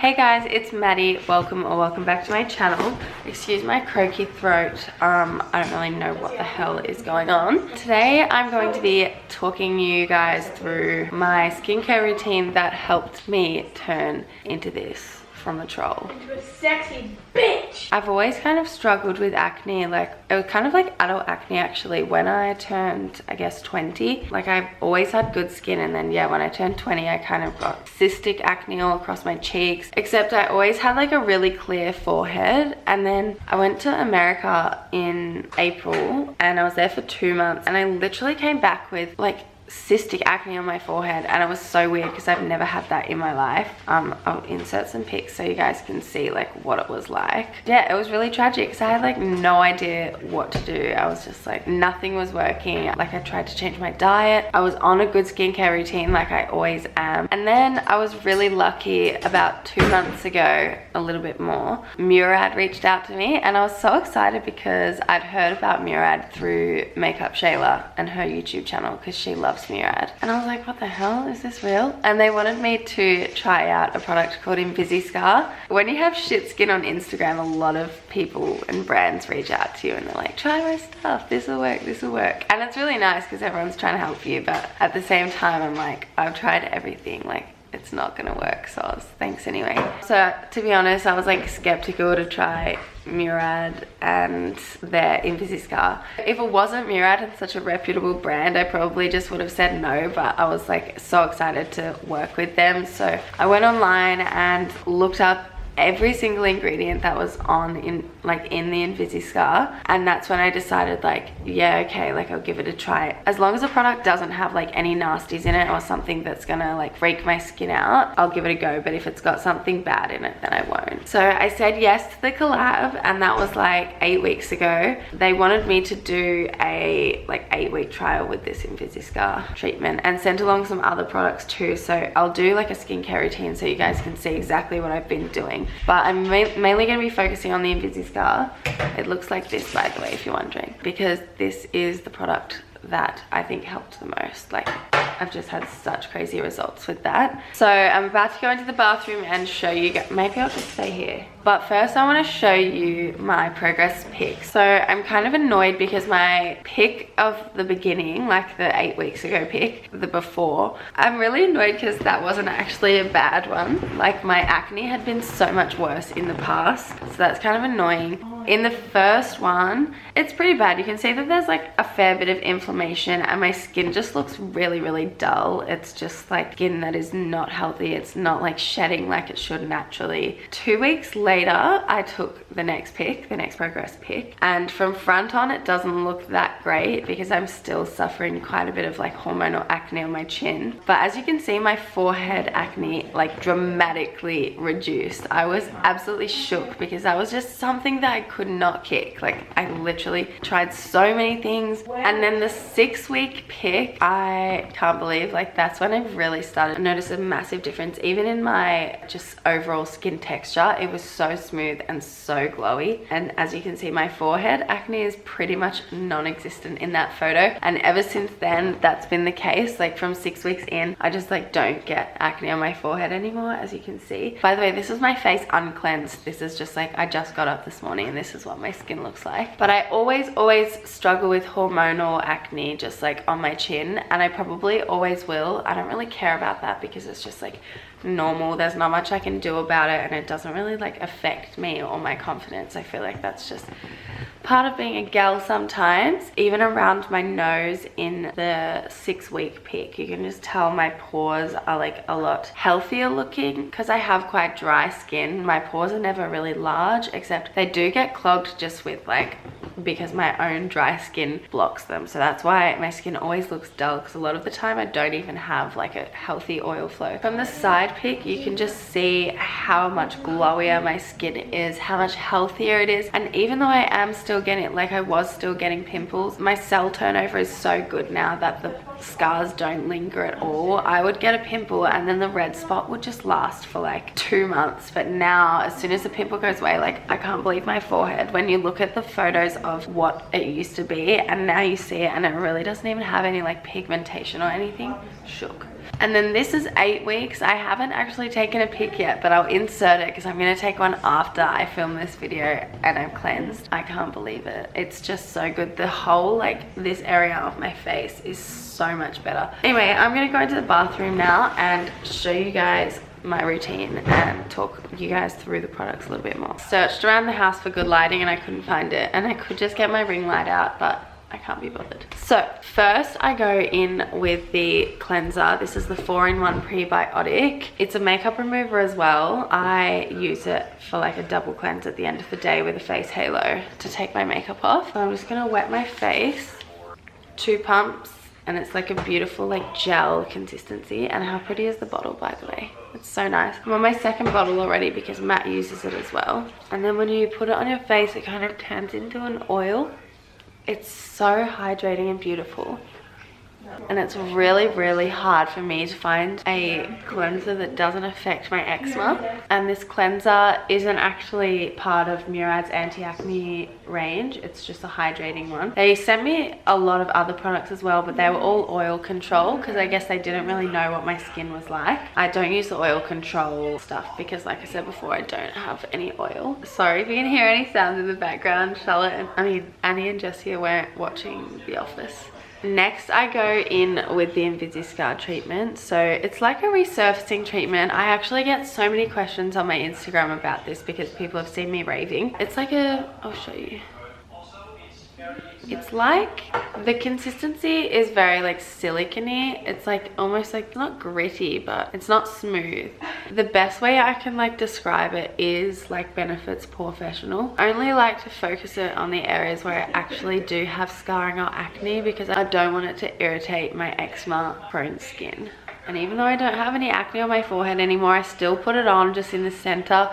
Hey guys, it's Maddie. Welcome back to my channel. Excuse my croaky throat. I don't really know what the hell is going on. Today I'm going to be talking you guys through my skincare routine that helped me turn into this from a troll. Into a sexy bitch! I've always kind of struggled with acne. Like, it was kind of like adult acne actually when I turned, I guess, 20. Like, I've always had good skin, and then yeah, when I turned 20 I kind of got cystic acne all across my cheeks, except I always had like a really clear forehead. And then I went to America in April and I was there for 2 months, and I literally came back with like cystic acne on my forehead, and it was so weird because I've never had that in my life. I'll insert some pics so you guys can see like what it was like. Yeah, it was really tragic because I had like no idea what to do. I was just like, nothing was working. Like, I tried to change my diet. I was on a good skincare routine like I always am, and then I was really lucky. About 2 months ago, a little bit more, Murad reached out to me, and I was so excited because I'd heard about Murad through Makeup Shayla and her YouTube channel because she loves Murad, and I was like, what the hell, is this real? And they wanted me to try out a product called MADDIE. When you have shit skin on Instagram, a lot of people and brands reach out to you and they're like, try my stuff, this will work, this will work. And it's really nice because everyone's trying to help you, but at the same time I'm like, I've tried everything, like it's not gonna work, so thanks anyway. So to be honest, I was like skeptical to try Murad and their MADDIE. If it wasn't Murad and such a reputable brand, I probably just would have said no, but I was like so excited to work with them. So I went online and looked up every single ingredient that was in the MADDIE, and that's when I decided like, yeah, okay, like I'll give it a try. As long as the product doesn't have like any nasties in it or something that's gonna like freak my skin out, I'll give it a go. But if it's got something bad in it, then I won't. So I said yes to the collab, and that was like 8 weeks ago. They wanted me to do a like 8-week trial with this MADDIE treatment and sent along some other products too. So I'll do like a skincare routine so you guys can see exactly what I've been doing. But I'm mainly going to be focusing on the MADDIE. It looks like this, by the way, if you're wondering, because this is the product that I think helped the most. Like, I've just had such crazy results with that. So I'm about to go into the bathroom and show you guys. Maybe I'll just stay here. But first I want to show you my progress pic. So I'm kind of annoyed because my pic of the beginning, like the 8 weeks ago pic, the before, I'm really annoyed because that wasn't actually a bad one. Like, my acne had been so much worse in the past, so that's kind of annoying. In the first one, it's pretty bad. You can see that there's like a fair bit of inflammation, and my skin just looks really dull. It's just like skin that is not healthy. It's not like shedding like it should naturally. 2 weeks later, I took the next pic, the next progress pic, and from front on it doesn't look that great because I'm still suffering quite a bit of like hormonal acne on my chin. But as you can see, my forehead acne like dramatically reduced. I was absolutely shook because that was just something that I could not kick. Like, I literally tried so many things. And then the 6-week pic, I can't believe, like, that's when I really started to notice a massive difference. Even in my just overall skin texture, it was so smooth and so glowy. And as you can see, my forehead acne is pretty much non-existent in that photo, and ever since then that's been the case. Like, from 6 weeks in, I just like don't get acne on my forehead anymore, as you can see. By the way, this is my face uncleansed. This is just like, I just got up this morning and this is what my skin looks like. But I always struggle with hormonal acne just like on my chin, and I probably always will. I don't really care about that because it's just like normal. There's not much I can do about it, and it doesn't really like affect me or my confidence. I feel like that's just part of being a gal sometimes. Even around my nose in the 6-week pic, you can just tell my pores are like a lot healthier looking because I have quite dry skin. My pores are never really large, except they do get clogged just with like, because my own dry skin blocks them. So that's why my skin always looks dull, because a lot of the time I don't even have like a healthy oil flow. From the side pic, you can just see how much glowier my skin is, how much healthier it is. And even though I am still getting, like I was still getting pimples, my cell turnover is so good now that the scars don't linger at all. I would get a pimple and then the red spot would just last for like 2 months. But now, as soon as the pimple goes away, like, I can't believe my forehead. When you look at the photos of what it used to be and now you see it, and it really doesn't even have any like pigmentation or anything. Shook. And then this is 8 weeks. I haven't actually taken a pic yet, but I'll insert it because I'm going to take one after I film this video and I've cleansed. I can't believe it. It's just so good. The whole, like, this area of my face is so much better. Anyway, I'm going to go into the bathroom now and show you guys my routine and talk you guys through the products a little bit more. Searched around the house for good lighting and I couldn't find it, and I could just get my ring light out, but I can't be bothered. So first I go in with the cleanser. This is the 4-in-1 prebiotic. It's a makeup remover as well. I use it for like a double cleanse at the end of the day with a face halo to take my makeup off. So I'm just gonna wet my face, 2 pumps, and it's like a beautiful like gel consistency. And how pretty is the bottle, by the way? It's so nice. I'm on my 2nd bottle already because Matt uses it as well. And then when you put it on your face, it kind of turns into an oil. It's so hydrating and beautiful. And it's really, really hard for me to find a cleanser that doesn't affect my eczema. And this cleanser isn't actually part of Murad's anti-acne range. It's just a hydrating one. They sent me a lot of other products as well, but they were all oil control because I guess they didn't really know what my skin was like. I don't use the oil control stuff because, like I said before, I don't have any oil. Sorry if you can hear any sounds in the background. Annie and Jessie are watching The Office. Next, I go in with the Invisiscar treatment. So it's like a resurfacing treatment. I actually get so many questions on my Instagram about this because people have seen me raving. It's like I'll show you. It's like, the consistency is very like silicone-y. It's like almost like, not gritty, but it's not smooth. The best way I can like describe it is like Benefit's Professional. I only like to focus it on the areas where I actually do have scarring or acne because I don't want it to irritate my eczema prone skin. And even though I don't have any acne on my forehead anymore, I still put it on just in the center,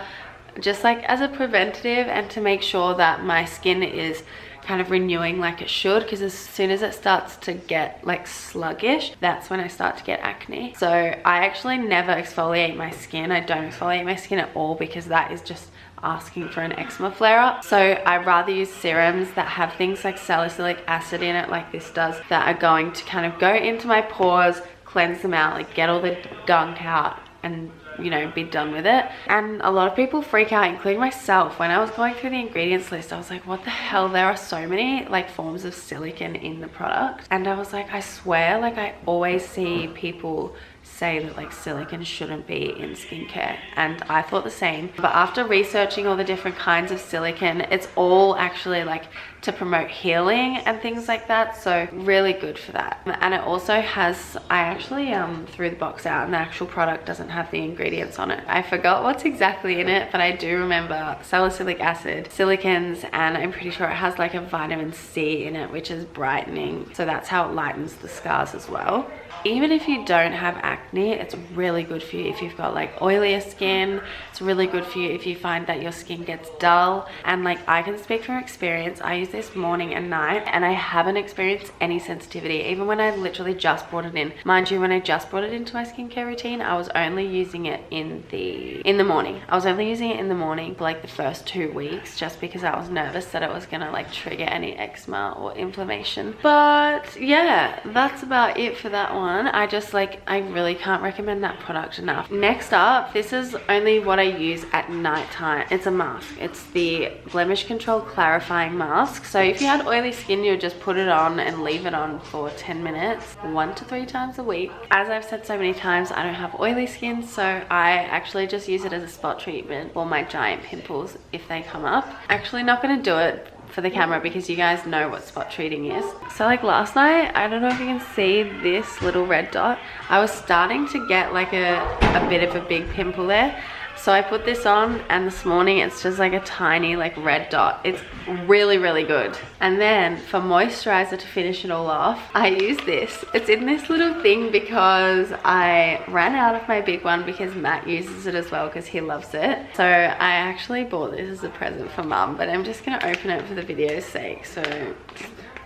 just like as a preventative and to make sure that my skin is kind of renewing like it should, because as soon as it starts to get like sluggish, that's when I start to get acne. So I actually never exfoliate my skin. I don't exfoliate my skin at all because that is just asking for an eczema flare-up. So I rather use serums that have things like salicylic acid in it, like this does, that are going to kind of go into my pores, cleanse them out, like get all the gunk out and, you know, be done with it. And a lot of people freak out, including myself. When I was going through the ingredients list, I was like, what the hell? There are so many like forms of silicone in the product. And I was like, I swear, like I always see people say that like silicone shouldn't be in skincare, and I thought the same. But after researching all the different kinds of silicone, it's all actually like to promote healing and things like that, so really good for that. And it also has, I actually threw the box out and the actual product doesn't have the ingredients on it. I forgot what's exactly in it, but I do remember salicylic acid, silicones, and I'm pretty sure it has like a vitamin C in it, which is brightening, so that's how it lightens the scars as well. Even if you don't have acne, it's really good for you if you've got like oilier skin. It's really good for you if you find that your skin gets dull. And like, I can speak from experience, I use this morning and night and I haven't experienced any sensitivity, even when I literally just brought it in. Mind you, when I just brought it into my skincare routine, I was only using it in the morning. I was only using it in the morning for like the first 2 weeks, just because I was nervous that it was gonna like trigger any eczema or inflammation. But yeah, that's about it for that one. I really can't recommend that product enough. Next up, this is only what I use at nighttime. It's a mask. It's the Blemish Control Clarifying Mask. So if you had oily skin, you would just put it on and leave it on for 10 minutes, 1 to 3 times a week. As I've said so many times, I don't have oily skin, so I actually just use it as a spot treatment for my giant pimples if they come up. Actually not gonna do it for the camera because you guys know what spot treating is. So like last night, I don't know if you can see this little red dot, I was starting to get like a bit of a big pimple there. So I put this on and this morning it's just like a tiny like red dot. It's really, really good. And then for moisturizer to finish it all off, I use this. It's in this little thing because I ran out of my big one because Matt uses it as well because he loves it. So I actually bought this as a present for mum, but I'm just gonna open it for the video's sake. So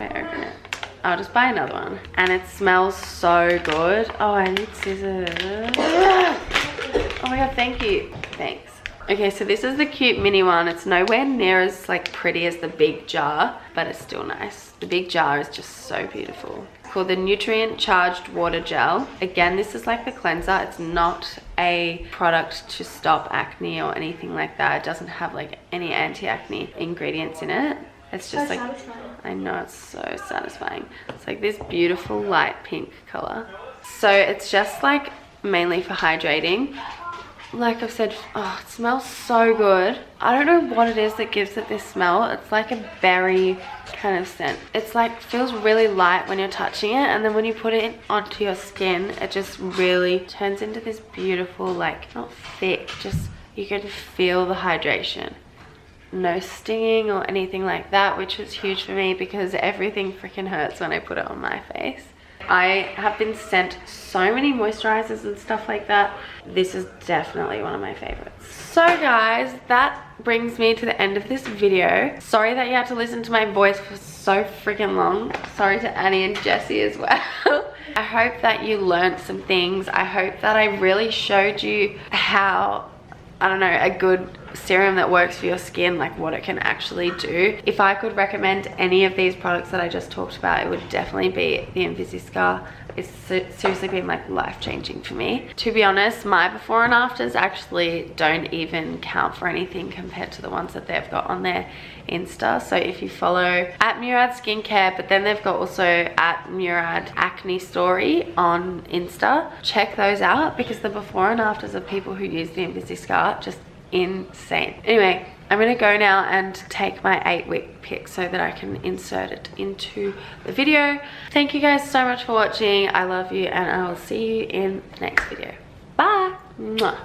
I open it, I'll just buy another one. And it smells so good. Oh, I need scissors. Oh my god, thank you. Thanks. Okay, so this is the cute mini one. It's nowhere near as like pretty as the big jar, but it's still nice. The big jar is just so beautiful. called the Nutrient Charged Water Gel. Again, this is like the cleanser. It's not a product to stop acne or anything like that. It doesn't have like any anti-acne ingredients in it. It's just so like, satisfying. I know, it's so satisfying. It's like this beautiful light pink color. So it's just like mainly for hydrating. Like I've said, oh, it smells so good. I don't know what it is that gives it this smell. It's like a berry kind of scent. It's like feels really light when you're touching it, and then when you put it onto your skin, it just really turns into this beautiful, like, not thick, just you can feel the hydration. No stinging or anything like that, which is huge for me because everything freaking hurts when I put it on my face. I have been sent so many moisturizers and stuff like that. This is definitely one of my favorites. So guys, that brings me to the end of this video. Sorry that you had to listen to my voice for so freaking long. Sorry to Annie and Jessie as well. I hope that you learned some things. I hope that I really showed you how, I don't know, a good serum that works for your skin, like what it can actually do. If I could recommend any of these products that I just talked about, it would definitely be the Invisiscar. It's seriously been like life-changing for me. To be honest, my before and afters actually don't even count for anything compared to the ones that they've got on their Insta. So if you follow at Murad Skincare, but then they've got also at Murad Acne Story on Insta, check those out because the before and afters of people who use the Invisiscar just insane. Anyway, I'm gonna go now and take my 8-week pic so that I can insert it into the video. Thank you guys so much for watching. I love you, and I will see you in the next video. Bye. Mwah.